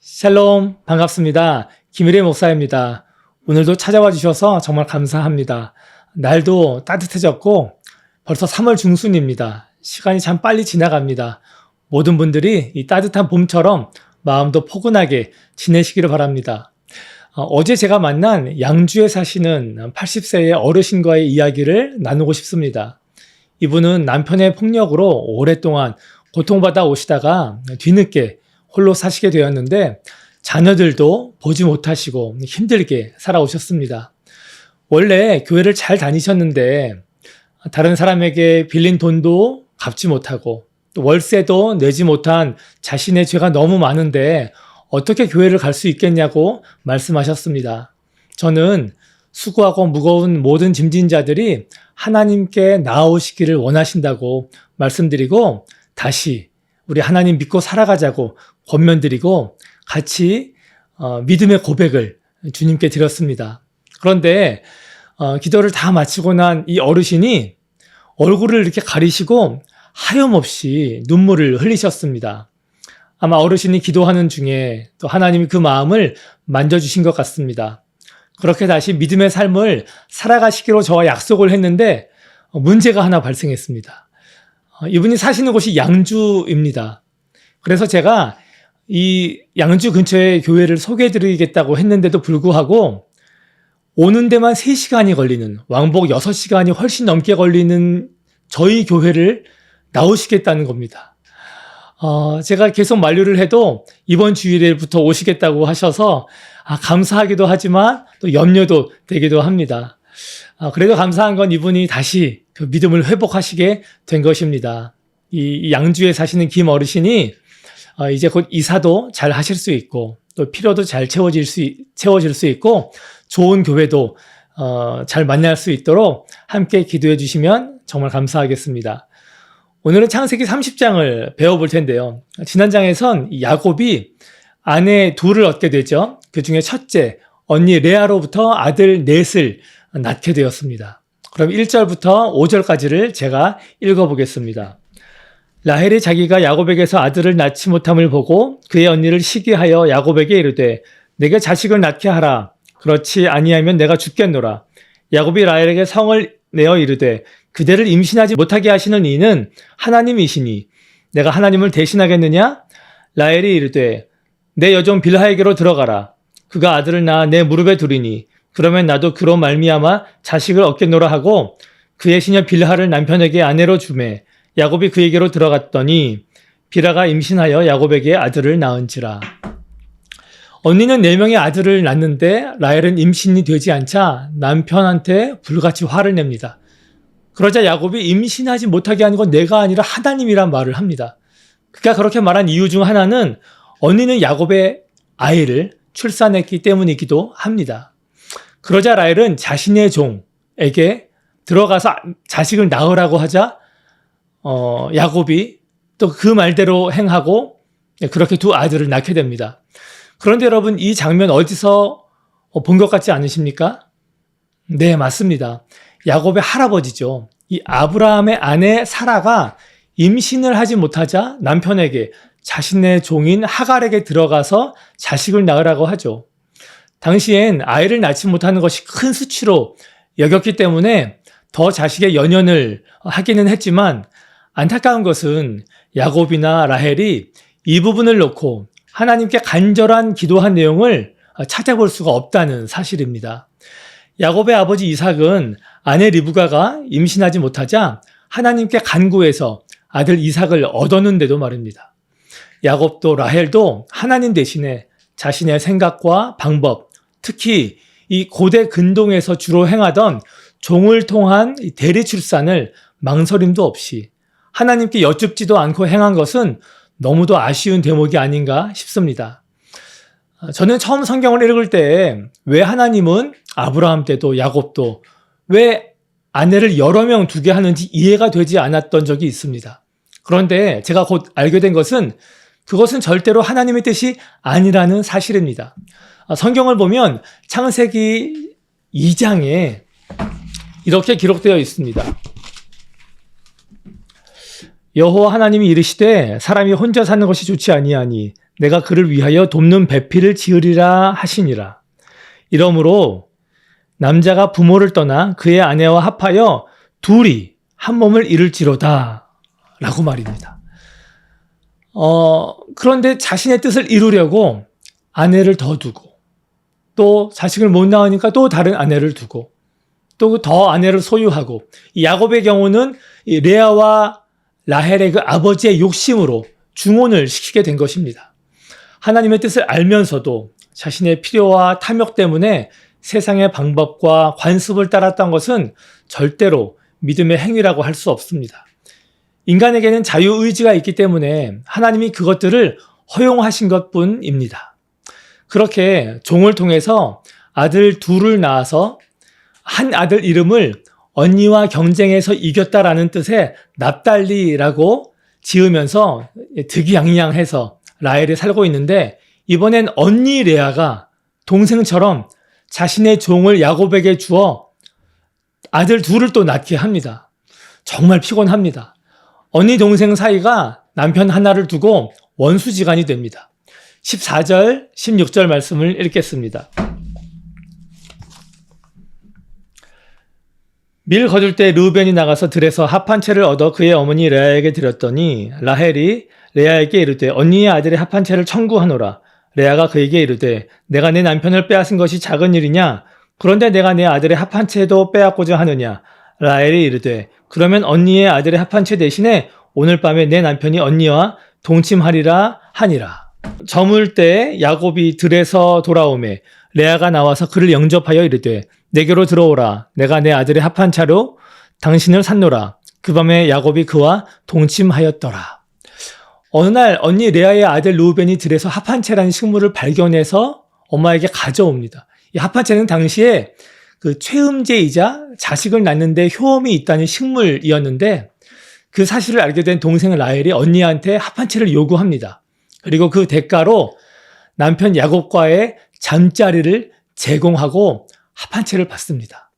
샬롬, 반갑습니다. 김일의 목사입니다. 오늘도 찾아와 주셔서 정말 감사합니다. 날도 따뜻해졌고 벌써 3월 중순입니다. 시간이 참 빨리 지나갑니다. 모든 분들이 이 따뜻한 봄처럼 마음도 포근하게 지내시기를 바랍니다. 어제 제가 만난 양주에 사시는 80세의 어르신과의 이야기를 나누고 싶습니다. 이분은 남편의 폭력으로 오랫동안 고통받아 오시다가 뒤늦게 홀로 사시게 되었는데 자녀들도 보지 못하시고 힘들게 살아오셨습니다. 원래 교회를 잘 다니셨는데 다른 사람에게 빌린 돈도 갚지 못하고 또 월세도 내지 못한 자신의 죄가 너무 많은데 어떻게 교회를 갈 수 있겠냐고 말씀하셨습니다. 저는 수고하고 무거운 모든 짐진 자들이 하나님께 나아오시기를 원하신다고 말씀드리고 다시 우리 하나님 믿고 살아가자고 권면드리고 같이 믿음의 고백을 주님께 드렸습니다. 그런데 기도를 다 마치고 난 이 어르신이 얼굴을 이렇게 가리시고 하염없이 눈물을 흘리셨습니다. 아마 어르신이 기도하는 중에 또 하나님이 그 마음을 만져주신 것 같습니다. 그렇게 다시 믿음의 삶을 살아가시기로 저와 약속을 했는데 문제가 하나 발생했습니다. 이분이 사시는 곳이 양주입니다. 그래서 제가 이 양주 근처에 교회를 소개해드리겠다고 했는데도 불구하고 오는 데만 3시간이 걸리는, 왕복 6시간이 훨씬 넘게 걸리는 저희 교회를 나오시겠다는 겁니다. 제가 계속 만류를 해도 이번 주일에부터 오시겠다고 하셔서 감사하기도 하지만 또 염려도 되기도 합니다. 그래도 감사한 건 이분이 다시 그 믿음을 회복하시게 된 것입니다. 이 양주에 사시는 김 어르신이 이제 곧 이사도 잘 하실 수 있고 또 필요도 잘 채워질 수 있고 좋은 교회도 잘 만날 수 있도록 함께 기도해 주시면 정말 감사하겠습니다. 오늘은 창세기 30장을 배워볼 텐데요. 지난 장에선 야곱이 아내 둘을 얻게 되죠. 그 중에 첫째 언니 레아로부터 아들 넷을 낳게 되었습니다. 그럼 1절부터 5절까지를 제가 읽어보겠습니다. 라헬이 자기가 야곱에게서 아들을 낳지 못함을 보고 그의 언니를 시기하여 야곱에게 이르되 내게 자식을 낳게 하라. 그렇지 아니하면 내가 죽겠노라. 야곱이 라헬에게 성을 내어 이르되 그대를 임신하지 못하게 하시는 이는 하나님이시니 내가 하나님을 대신하겠느냐? 라헬이 이르되 내 여종 빌하에게로 들어가라. 그가 아들을 낳아 내 무릎에 두리니 그러면 나도 그로 말미암아 자식을 얻겠노라 하고 그의 시녀 빌하를 남편에게 아내로 주매 야곱이 그에게로 들어갔더니 빌하가 임신하여 야곱에게 아들을 낳은지라. 언니는 4명의 아들을 낳는데 라헬은 임신이 되지 않자 남편한테 불같이 화를 냅니다. 그러자 야곱이 임신하지 못하게 하는 건 내가 아니라 하나님이란 말을 합니다. 그가 그렇게 말한 이유 중 하나는 언니는 야곱의 아이를 출산했기 때문이기도 합니다. 그러자 라헬은 자신의 종에게 들어가서 자식을 낳으라고 하자 야곱이 또 그 말대로 행하고 그렇게 2 아들을 낳게 됩니다. 그런데 여러분 이 장면 어디서 본 것 같지 않으십니까? 네, 맞습니다. 야곱의 할아버지죠. 이 아브라함의 아내 사라가 임신을 하지 못하자 남편에게 자신의 종인 하갈에게 들어가서 자식을 낳으라고 하죠. 당시엔 아이를 낳지 못하는 것이 큰 수치로 여겼기 때문에 더 자식의 연연을 하기는 했지만 안타까운 것은 야곱이나 라헬이 이 부분을 놓고 하나님께 간절한 기도한 내용을 찾아볼 수가 없다는 사실입니다. 야곱의 아버지 이삭은 아내 리브가가 임신하지 못하자 하나님께 간구해서 아들 이삭을 얻었는데도 말입니다. 야곱도 라헬도 하나님 대신에 자신의 생각과 방법, 특히 이 고대 근동에서 주로 행하던 종을 통한 대리 출산을 망설임도 없이 하나님께 여쭙지도 않고 행한 것은 너무도 아쉬운 대목이 아닌가 싶습니다. 저는 처음 성경을 읽을 때 왜 하나님은 아브라함 때도 야곱도 왜 아내를 여러 명 두게 하는지 이해가 되지 않았던 적이 있습니다. 그런데 제가 곧 알게 된 것은 그것은 절대로 하나님의 뜻이 아니라는 사실입니다. 성경을 보면 창세기 2장에 이렇게 기록되어 있습니다. 여호와 하나님이 이르시되 사람이 혼자 사는 것이 좋지 아니하니 내가 그를 위하여 돕는 배필을 지으리라 하시니라. 이러므로 남자가 부모를 떠나 그의 아내와 합하여 둘이 한 몸을 이룰지로다 라고 말입니다. 그런데 자신의 뜻을 이루려고 아내를 더 두고 또 자식을 못 낳으니까 또 다른 아내를 두고 또 더 아내를 소유하고 이 야곱의 경우는 이 레아와 라헬의 그 아버지의 욕심으로 중혼을 시키게 된 것입니다. 하나님의 뜻을 알면서도 자신의 필요와 탐욕 때문에 세상의 방법과 관습을 따랐던 것은 절대로 믿음의 행위라고 할 수 없습니다. 인간에게는 자유의지가 있기 때문에 하나님이 그것들을 허용하신 것뿐입니다. 그렇게 종을 통해서 아들 둘을 낳아서 한 아들 이름을 언니와 경쟁해서 이겼다라는 뜻의 납달리라고 지으면서 득이양양해서 라헬이 살고 있는데 이번엔 언니 레아가 동생처럼 자신의 종을 야곱에게 주어 아들 둘을 또 낳게 합니다. 정말 피곤합니다. 언니 동생 사이가 남편 하나를 두고 원수지간이 됩니다. 14절, 16절 말씀을 읽겠습니다. 밀 거둘 때 르우벤이 나가서 들에서 합 한 채를 얻어 그의 어머니 레아에게 드렸더니 라헬이 레아에게 이르되 언니의 아들의 합 한 채를 청구하노라. 레아가 그에게 이르되 내가 내 남편을 빼앗은 것이 작은 일이냐? 그런데 내가 내 아들의 합 한 채도 빼앗고자 하느냐? 라헬이 이르되 그러면 언니의 아들의 합 한 채 대신에 오늘 밤에 내 남편이 언니와 동침하리라 하니라. 저물 때 야곱이 들에서 돌아오매 레아가 나와서 그를 영접하여 이르되 내게로 들어오라. 내가 내 아들의 합 한 차로 당신을 샀노라. 그 밤에 야곱이 그와 동침하였더라. 어느 날 언니 레아의 아들 르우벤이 들에서 합 한 채라는 식물을 발견해서 엄마에게 가져옵니다. 이 합 한 채는 당시에 그 최음제이자 자식을 낳는데 효험이 있다는 식물이었는데 그 사실을 알게 된 동생 라헬이 언니한테 합 한 채를 요구합니다. 그리고 그 대가로 남편 야곱과의 잠자리를 제공하고 합 한 채를 받습니다.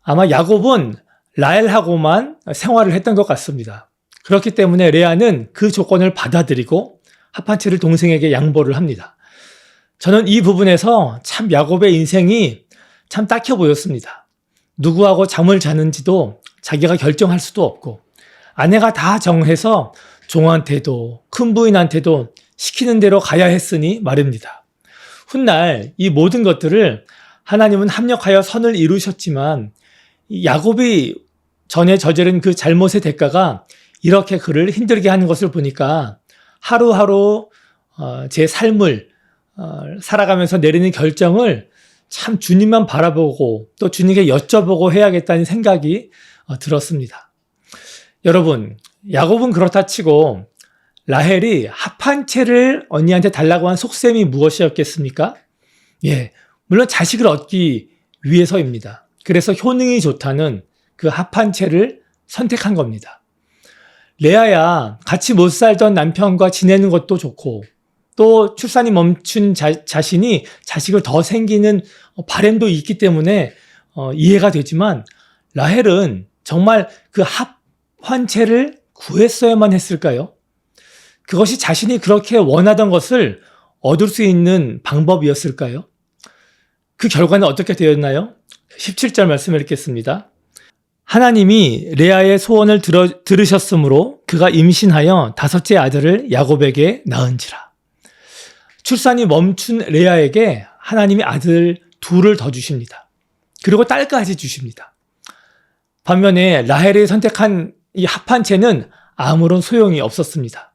아마 야곱은 라헬하고만 생활을 했던 것 같습니다. 그렇기 때문에 레아는 그 조건을 받아들이고 합 한 채를 동생에게 양보를 합니다. 저는 이 부분에서 참 야곱의 인생이 참 딱혀 보였습니다. 누구하고 잠을 자는지도 자기가 결정할 수도 없고 아내가 다 정해서 종한테도 큰 부인한테도 시키는 대로 가야 했으니 말입니다. 훗날 이 모든 것들을 하나님은 합력하여 선을 이루셨지만 야곱이 전에 저지른 그 잘못의 대가가 이렇게 그를 힘들게 하는 것을 보니까 하루하루 제 삶을 살아가면서 내리는 결정을 참 주님만 바라보고 또 주님께 여쭤보고 해야겠다는 생각이 들었습니다. 여러분, 야곱은 그렇다 치고 라헬이 합 한 채를 언니한테 달라고 한 속셈이 무엇이었겠습니까? 예, 물론 자식을 얻기 위해서입니다. 그래서 효능이 좋다는 그 합 한 채를 선택한 겁니다. 레아야 같이 못 살던 남편과 지내는 것도 좋고 또 출산이 멈춘 자신이 자식을 더 생기는 바람도 있기 때문에 이해가 되지만 라헬은 정말 그 합 한 채를 구했어야만 했을까요? 그것이 자신이 그렇게 원하던 것을 얻을 수 있는 방법이었을까요? 그 결과는 어떻게 되었나요? 17절 말씀을 읽겠습니다. 하나님이 레아의 소원을 들으셨으므로 그가 임신하여 다섯째 아들을 야곱에게 낳은지라. 출산이 멈춘 레아에게 하나님이 아들 둘을 더 주십니다. 그리고 딸까지 주십니다. 반면에 라헬이 선택한 이 합 한 채는 아무런 소용이 없었습니다.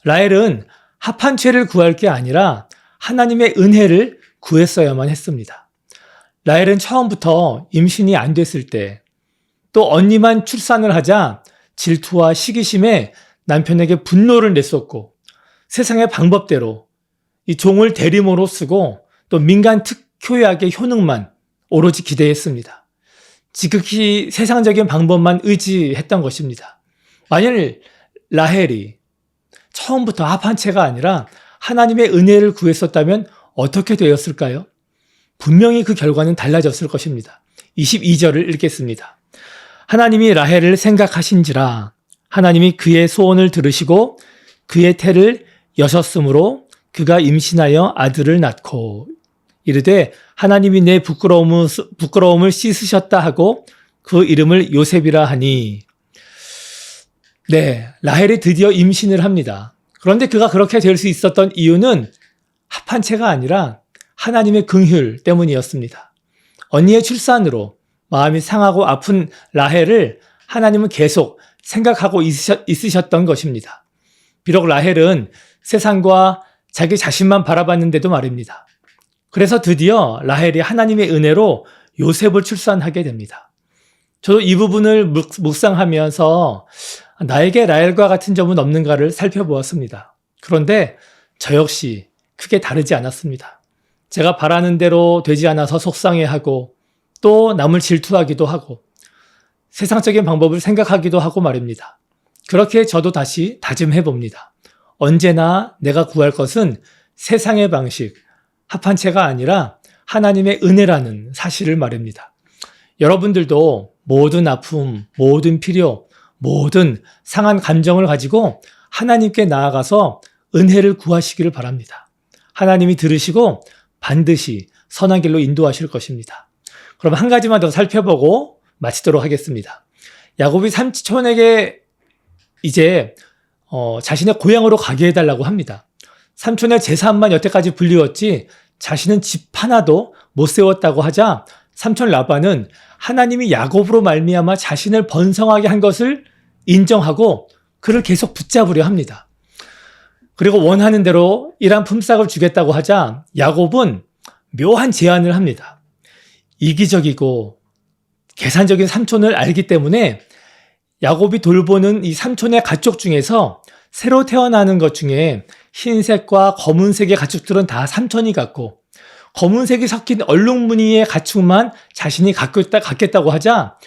라헬은 합 한 채를 구할 게 아니라 하나님의 은혜를 구했어야만 했습니다. 라헬은 처음부터 임신이 안 됐을 때 또 언니만 출산을 하자 질투와 시기심에 남편에게 분노를 냈었고 세상의 방법대로 이 종을 대리모로 쓰고 또 민간 특효약의 효능만 오로지 기대했습니다. 지극히 세상적인 방법만 의지했던 것입니다. 만일 라헬이 처음부터 합 한 채가 아니라 하나님의 은혜를 구했었다면 어떻게 되었을까요? 분명히 그 결과는 달라졌을 것입니다. 22절을 읽겠습니다. 하나님이 라헬을 생각하신지라 하나님이 그의 소원을 들으시고 그의 태를 여셨으므로 그가 임신하여 아들을 낳고 이르되 하나님이 내 부끄러움을 씻으셨다 하고 그 이름을 요셉이라 하니. 네, 라헬이 드디어 임신을 합니다. 그런데 그가 그렇게 될 수 있었던 이유는 합한채가 아니라 하나님의 긍휼 때문이었습니다. 언니의 출산으로 마음이 상하고 아픈 라헬을 하나님은 계속 생각하고 있으셨던 것입니다. 비록 라헬은 세상과 자기 자신만 바라봤는데도 말입니다. 그래서 드디어 라헬이 하나님의 은혜로 요셉을 출산하게 됩니다. 저도 이 부분을 묵상하면서 나에게 라헬과 같은 점은 없는가를 살펴보았습니다. 그런데 저 역시 크게 다르지 않았습니다. 제가 바라는 대로 되지 않아서 속상해하고 또 남을 질투하기도 하고 세상적인 방법을 생각하기도 하고 말입니다. 그렇게 저도 다시 다짐해 봅니다. 언제나 내가 구할 것은 세상의 방식, 합한채가 아니라 하나님의 은혜라는 사실을 말입니다. 여러분들도 모든 아픔, 모든 필요, 모든 상한 감정을 가지고 하나님께 나아가서 은혜를 구하시기를 바랍니다. 하나님이 들으시고 반드시 선한 길로 인도하실 것입니다. 그럼 한 가지만 더 살펴보고 마치도록 하겠습니다. 야곱이 삼촌에게 이제 자신의 고향으로 가게 해달라고 합니다. 삼촌의 재산만 여태까지 불리웠지 자신은 집 하나도 못 세웠다고 하자 삼촌 라반은 하나님이 야곱으로 말미암아 자신을 번성하게 한 것을 인정하고 그를 계속 붙잡으려 합니다. 그리고 원하는 대로 일한 품삯을 주겠다고 하자 야곱은 묘한 제안을 합니다. 이기적이고 계산적인 삼촌을 알기 때문에 야곱이 돌보는 이 삼촌의 가축 중에서 새로 태어나는 것 중에 흰색과 검은색의 가축들은 다 삼촌이 갖고 검은색이 섞인 얼룩무늬의 가축만 자신이 갖겠다고 하자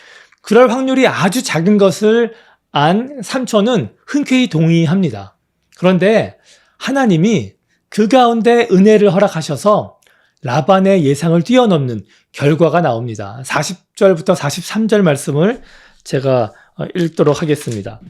그럴 확률이 아주 작은 것을 안 삼촌은 흔쾌히 동의합니다. 그런데 하나님이 그 가운데 은혜를 허락하셔서 라반의 예상을 뛰어넘는 결과가 나옵니다. 40절부터 43절 말씀을 제가 읽도록 하겠습니다.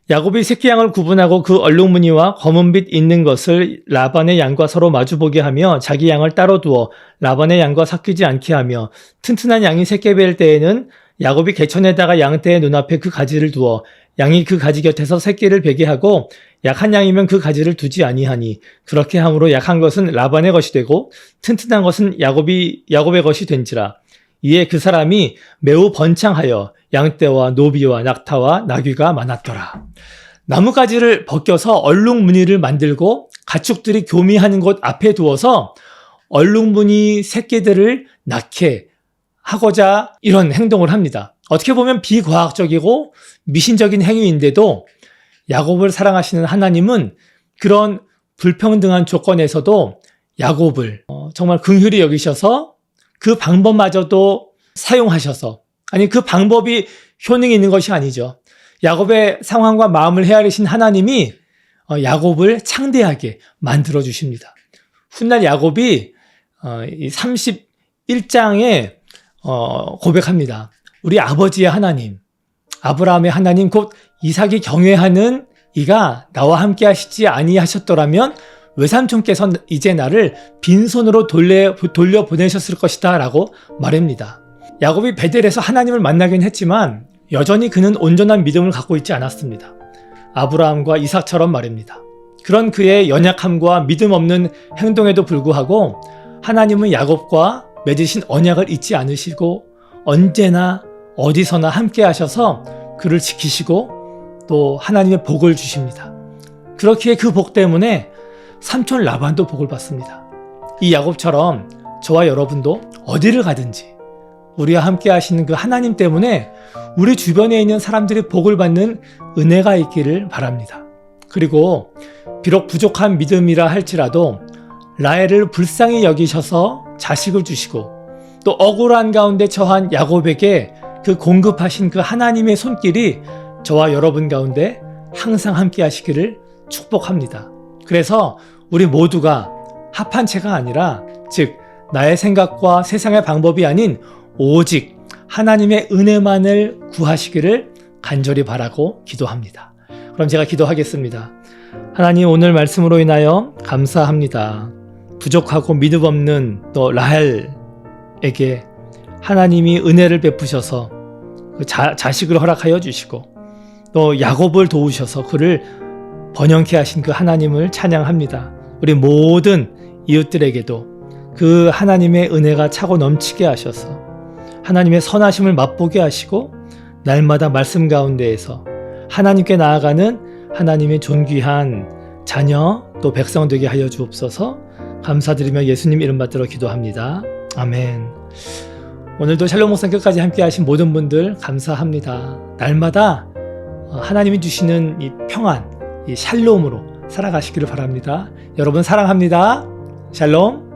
야곱이 새끼 양을 구분하고 그 얼룩무늬와 검은빛 있는 것을 라반의 양과 서로 마주보게 하며 자기 양을 따로 두어 라반의 양과 섞이지 않게 하며 튼튼한 양이 새끼 뵐 때에는 야곱이 개천에다가 양떼의 눈앞에 그 가지를 두어 양이 그 가지 곁에서 새끼를 베게 하고 약한 양이면 그 가지를 두지 아니하니 그렇게 함으로 약한 것은 라반의 것이 되고 튼튼한 것은 야곱의 것이 된지라. 이에 그 사람이 매우 번창하여 양떼와 노비와 낙타와 나귀가 많았더라. 나뭇가지를 벗겨서 얼룩무늬를 만들고 가축들이 교미하는 곳 앞에 두어서 얼룩무늬 새끼들을 낳게 하고자 이런 행동을 합니다. 어떻게 보면 비과학적이고 미신적인 행위인데도 야곱을 사랑하시는 하나님은 그런 불평등한 조건에서도 야곱을 정말 긍휼히 여기셔서 그 방법마저도 사용하셔서, 아니 그 방법이 효능이 있는 것이 아니죠. 야곱의 상황과 마음을 헤아리신 하나님이 야곱을 창대하게 만들어 주십니다. 훗날 야곱이 31장에 고백합니다. 우리 아버지의 하나님, 아브라함의 하나님 곧 이삭이 경외하는 이가 나와 함께 하시지 아니하셨더라면 외삼촌께서 이제 나를 빈손으로 돌려보내셨을 것이다 라고 말합니다. 야곱이 베델에서 하나님을 만나긴 했지만 여전히 그는 온전한 믿음을 갖고 있지 않았습니다. 아브라함과 이삭처럼 말입니다. 그런 그의 연약함과 믿음 없는 행동에도 불구하고 하나님은 야곱과 맺으신 언약을 잊지 않으시고 언제나 어디서나 함께 하셔서 그를 지키시고 또 하나님의 복을 주십니다. 그렇기에 그 복 때문에 삼촌 라반도 복을 받습니다. 이 야곱처럼 저와 여러분도 어디를 가든지 우리와 함께 하시는 그 하나님 때문에 우리 주변에 있는 사람들이 복을 받는 은혜가 있기를 바랍니다. 그리고 비록 부족한 믿음이라 할지라도 라헬을 불쌍히 여기셔서 자식을 주시고 또 억울한 가운데 처한 야곱에게 그 공급하신 그 하나님의 손길이 저와 여러분 가운데 항상 함께 하시기를 축복합니다. 그래서 우리 모두가 합한 채가 아니라 즉 나의 생각과 세상의 방법이 아닌 오직 하나님의 은혜만을 구하시기를 간절히 바라고 기도합니다. 그럼 제가 기도하겠습니다. 하나님, 오늘 말씀으로 인하여 감사합니다. 부족하고 믿음 없는 또 라헬에게 하나님이 은혜를 베푸셔서 그 자식을 허락하여 주시고 또 야곱을 도우셔서 그를 번영케 하신 그 하나님을 찬양합니다. 우리 모든 이웃들에게도 그 하나님의 은혜가 차고 넘치게 하셔서 하나님의 선하심을 맛보게 하시고 날마다 말씀 가운데에서 하나님께 나아가는 하나님의 존귀한 자녀 또 백성 되게 하여 주옵소서. 감사드리며 예수님 이름 받들어 기도합니다. 아멘. 오늘도 샬롬 목사님 끝까지 함께 하신 모든 분들 감사합니다. 날마다 하나님이 주시는 이 평안, 이 샬롬으로 살아가시기를 바랍니다. 여러분 사랑합니다. 샬롬.